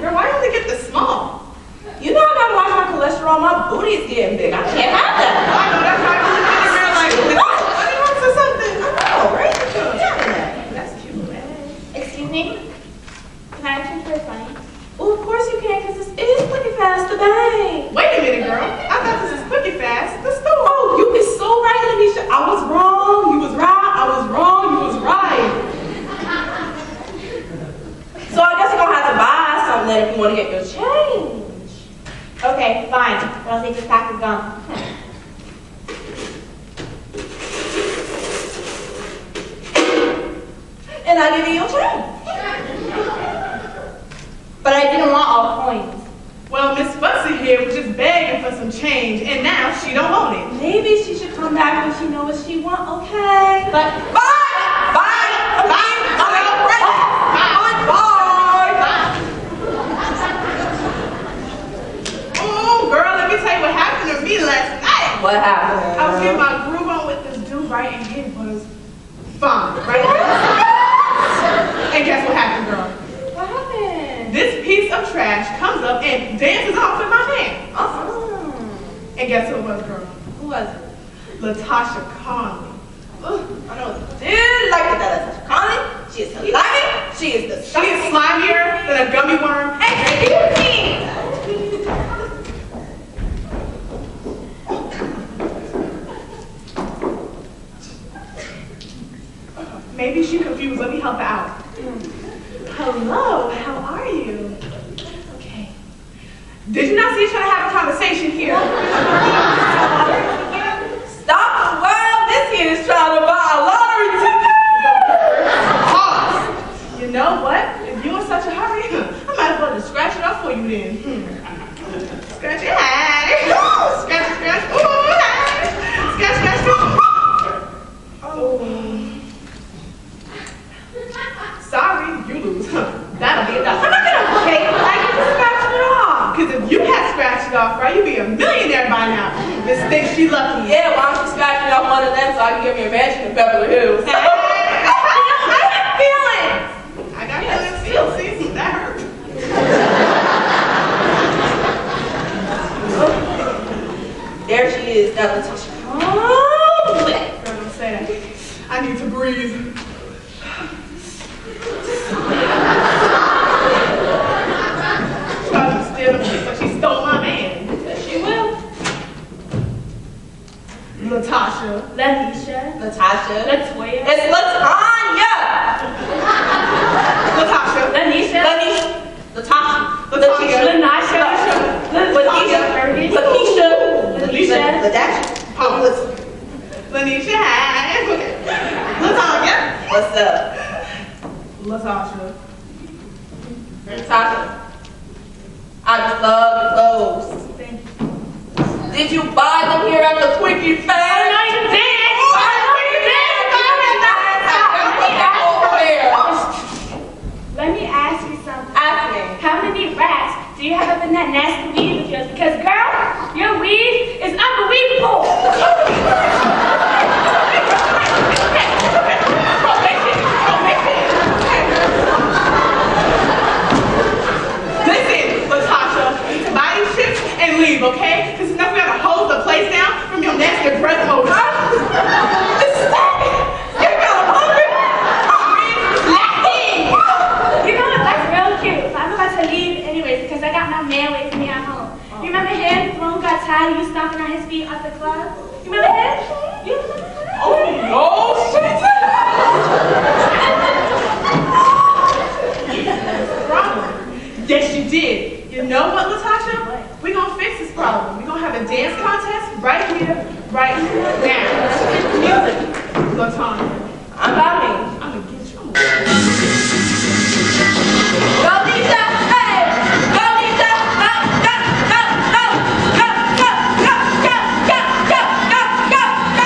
Girl, why you only get the small? You know I gotta watch my cholesterol, my booty is getting big. I can't have that. I know that's right. You look in the mirror like, what do you want for something? I know, right? Yeah. That's cute, man. Excuse me? Can I ask you for a funny? Oh, of course you can, because it is Quickie Fast, the bang. Wait a minute, girl. I thought this was Quickie Fast, the store. Oh, you is so right, Lanisha. I was wrong. You was right. I was wrong. You was right. So I guess you're gonna have to buy something then if you want to get your change. Okay, fine. But I'll take this pack of gum. And I'll give you your change. But I didn't want all coins. Well, Miss Fussy here was just begging for some change, and now she don't want it. Maybe she should come back when she knows what she wants, okay? But Bye! Bye! Bye! Oh, girl, let me tell you what happened to me last night. What happened? I was getting my groove on with this dude, right, and it was fun, right? And guess what happened, girl? What happened? This piece of trash comes up and dances off with my man. Awesome. And guess who it was, girl? Who was it? Latasha Conley. Ugh, I know what did like that. Connie, she is slimy. She is the She is slimier than a gummy worm. Hey, you Maybe she confused. Let me help her out. Hello, how are you? Okay. Did you not see us trying to have a conversation here? Stop the world. This kid is trying to buy a lottery ticket. Pause. You know what? If you're in such a hurry, I might as well just scratch it off for you then. Scratch it. Hey. Scratch, scratch. Ooh, hey. Scratch, scratch. Oh. Sorry, you lose. That'll be enough. I'm not gonna take it like you scratched it off. Because if you had scratched it off, right, you'd be a millionaire by now. This thinks she lucky. Yeah, why don't you scratch me off one of them so I can get me a mansion in Beverly Hills? Hey. I have feelings. I got feelings. See, that hurt. There she is, that Latasha. Oh, Girl, don't say that. I need to breathe. Trying to steal the piece, but she stole my man. yes, she will. Latasha. Lanisha. Latasha. Latoya. It's Latanya. Latasha. Lanisha. Lanisha. Latasha. Latasha. Lanasha. Latisha. Latisha. Lanisha. Ladasha. Pause. Lanisha. Hi. Okay. Latanya. What's up? Latasha. Latasha. I just love your clothes. Thank you. Did you buy them here at the Quickie Fest? I know you did. I know you did. Let me ask you something. Ask me. How many rats do you have up in that nasty weed of yours? Because, girl, your weed is unbelievable. Listen, Latasha, you need to buy these chips and leave, okay? Because now we gotta hold the place down from your nasty breath odor. You know what? That's real cute. I'm about to leave anyways because I got my man waiting for me at home. You remember him? The one who got tired of you stomping on his feet at the club? You remember him? You remember him? Oh, shit! Problem. Yes, you did. You know what, Latasha? We're gonna fix this problem. We're gonna have a dance contest right here, right now. Music. Latanya. I'm coming. I'm gonna get you. Go, Lisa! Hey! Go, Lisa! Go, go, go, go, go, go, go, go, go, go, go, go, go,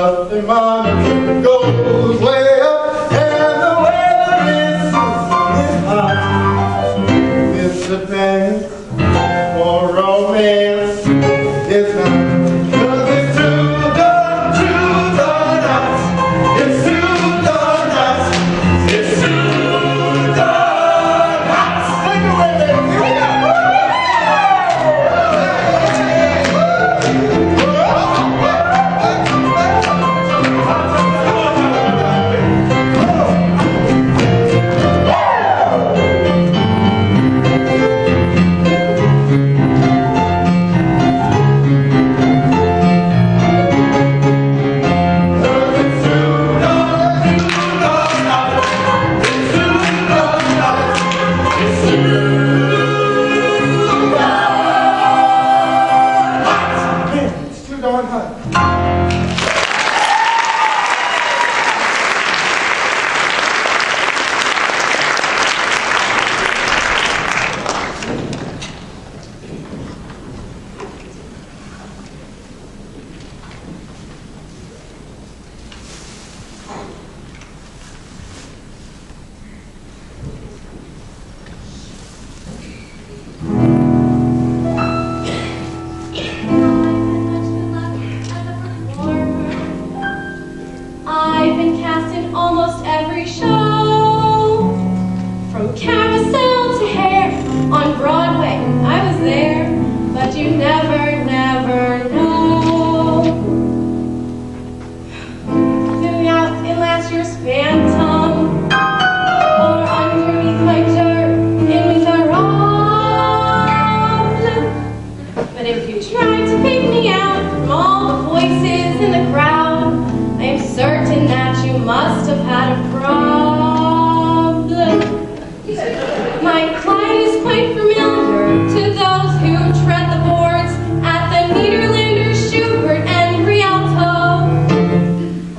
the thermometer goes way up and the weather is hot. It's a band for romance. It's not. 'Cause it's too darn hot. It's too darn hot. It's too darn hot. Take it away, baby. Here we go. It's too darn hot. I've been cast in almost every show, from Carousel to Hair on Broadway. I was there, but you never, never know. Throughout in last year's Phantom, or underneath my dirt in Miserable. But if you tried to pick me out from all the voices in the crowd, I am certain that you must have had a problem. My plight is quite familiar to those who tread the boards at the Niederlander, Schubert, and Rialto.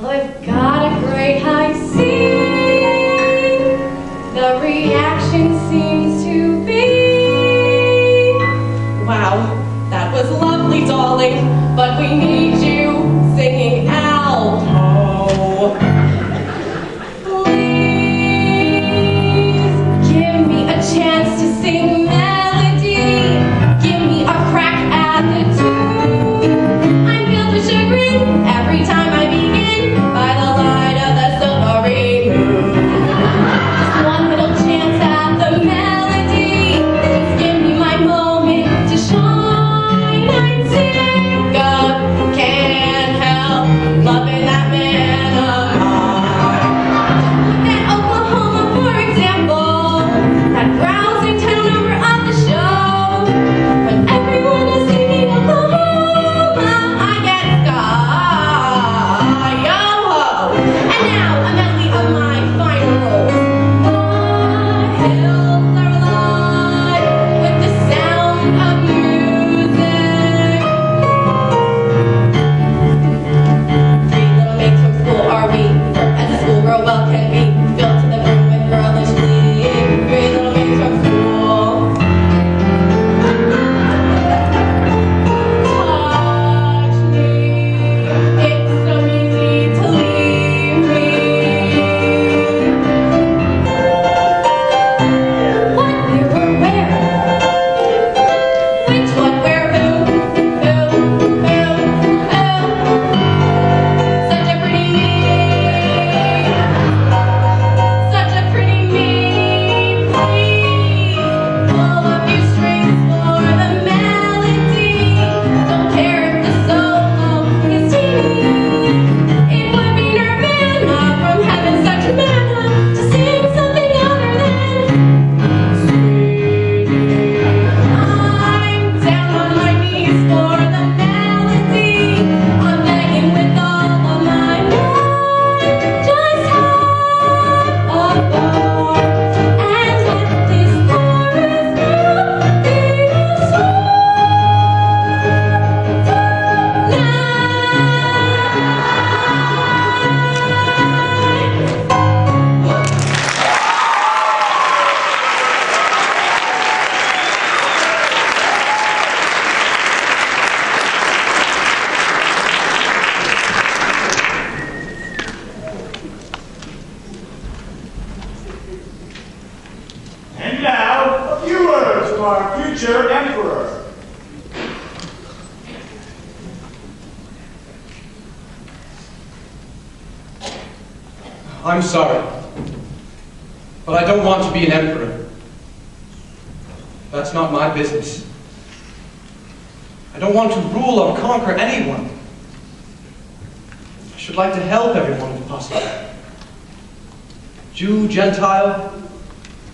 Well, I've got a great high C. future emperor. I'm sorry, but I don't want to be an emperor. That's not my business. I don't want to rule or conquer anyone. I should like to help everyone if possible. Jew, Gentile,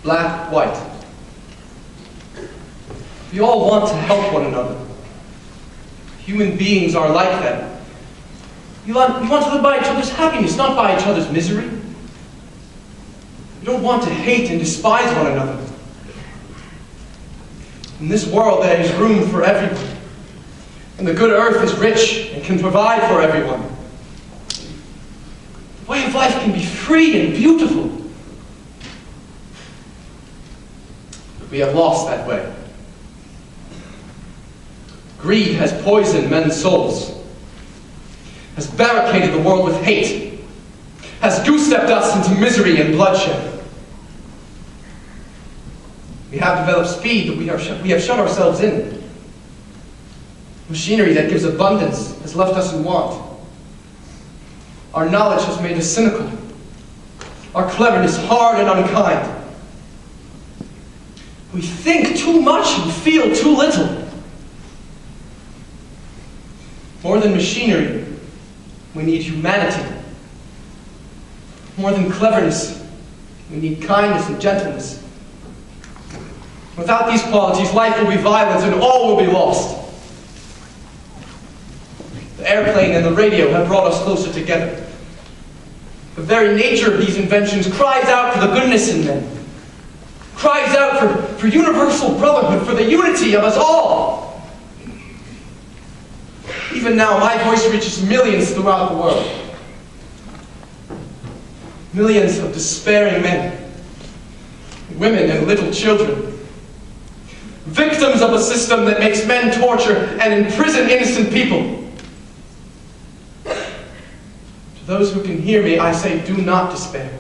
black, white. We all want to help one another. Human beings are like that. We want to live by each other's happiness, not by each other's misery. We don't want to hate and despise one another. In this world there is room for everyone. And the good earth is rich and can provide for everyone. The way of life can be free and beautiful. But we have lost that way. Greed has poisoned men's souls, has barricaded the world with hate, has goose-stepped us into misery and bloodshed. We have developed speed, but we have shut ourselves in. Machinery that gives abundance has left us in want. Our knowledge has made us cynical. Our cleverness hard and unkind. We think too much and feel too little. More than machinery, we need humanity. More than cleverness, we need kindness and gentleness. Without these qualities, life will be violent and all will be lost. The airplane and the radio have brought us closer together. The very nature of these inventions cries out for the goodness in men. Cries out for universal brotherhood, for the unity of us all. Even now, my voice reaches millions throughout the world. Millions of despairing men, women and little children. Victims of a system that makes men torture and imprison innocent people. To those who can hear me, I say, do not despair.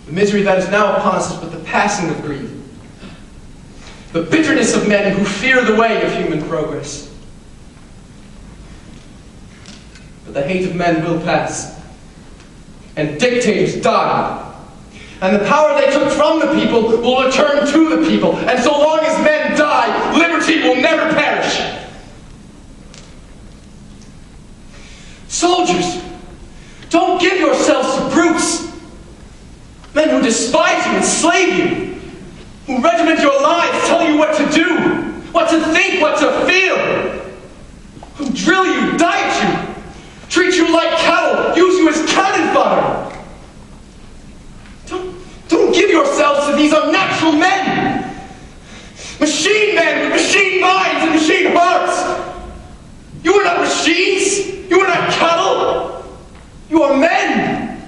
The misery that is now upon us is but the passing of greed. The bitterness of men who fear the way of human progress. But the hate of men will pass. And dictators die. And the power they took from the people will return to the people. And so long as men die, liberty will never perish. Soldiers, don't give yourselves to brutes. Men who despise you, enslave you. Who regiment your lives, tell you what to do, what to think, what to feel. Who drill you, diet you, treat you like cattle, use you as cannon fodder. Don't give yourselves to these unnatural men. Machine men with machine minds and machine hearts. You are not machines. You are not cattle. You are men.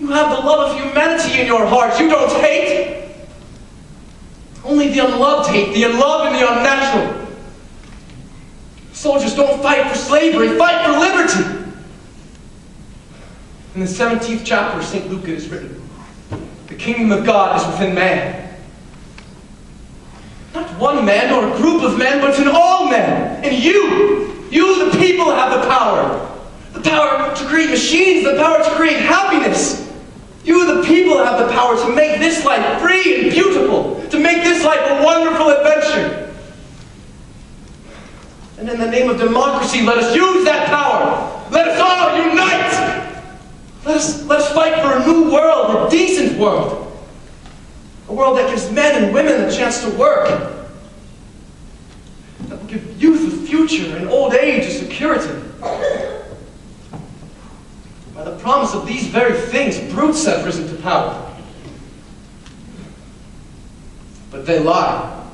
You have the love of humanity in your hearts. You don't hate. Only the unloved hate, the unloved and the unnatural. Soldiers, don't fight for slavery. Fight for liberty. In the 17th chapter of St. Luke it is written, the kingdom of God is within man. Not one man or a group of men, but in all men. And you, the people, have the power. The power to create machines, the power to create happiness. You, the people, have the power to make this life free and beautiful. To make this life a wonderful adventure. And in the name of democracy, let us use that power. Let us all unite. Let us fight for a new world, a decent world. A world that gives men and women a chance to work. That will give youth a future and old age a security. By the promise of these very things, brutes have risen to power. But they lie.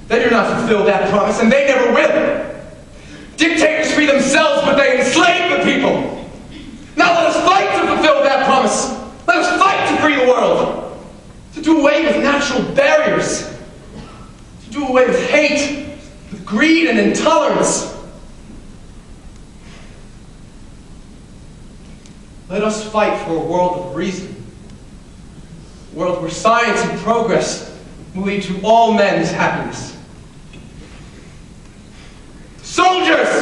They do not fulfill that promise, and they never will. Dictators free themselves, but they enslave the people. Now let us fight to fulfill that promise. Let us fight to free the world. To do away with natural barriers. To do away with hate, with greed and intolerance. Let us fight for a world of reason. A world where science and progress will lead to all men's happiness. Soldiers!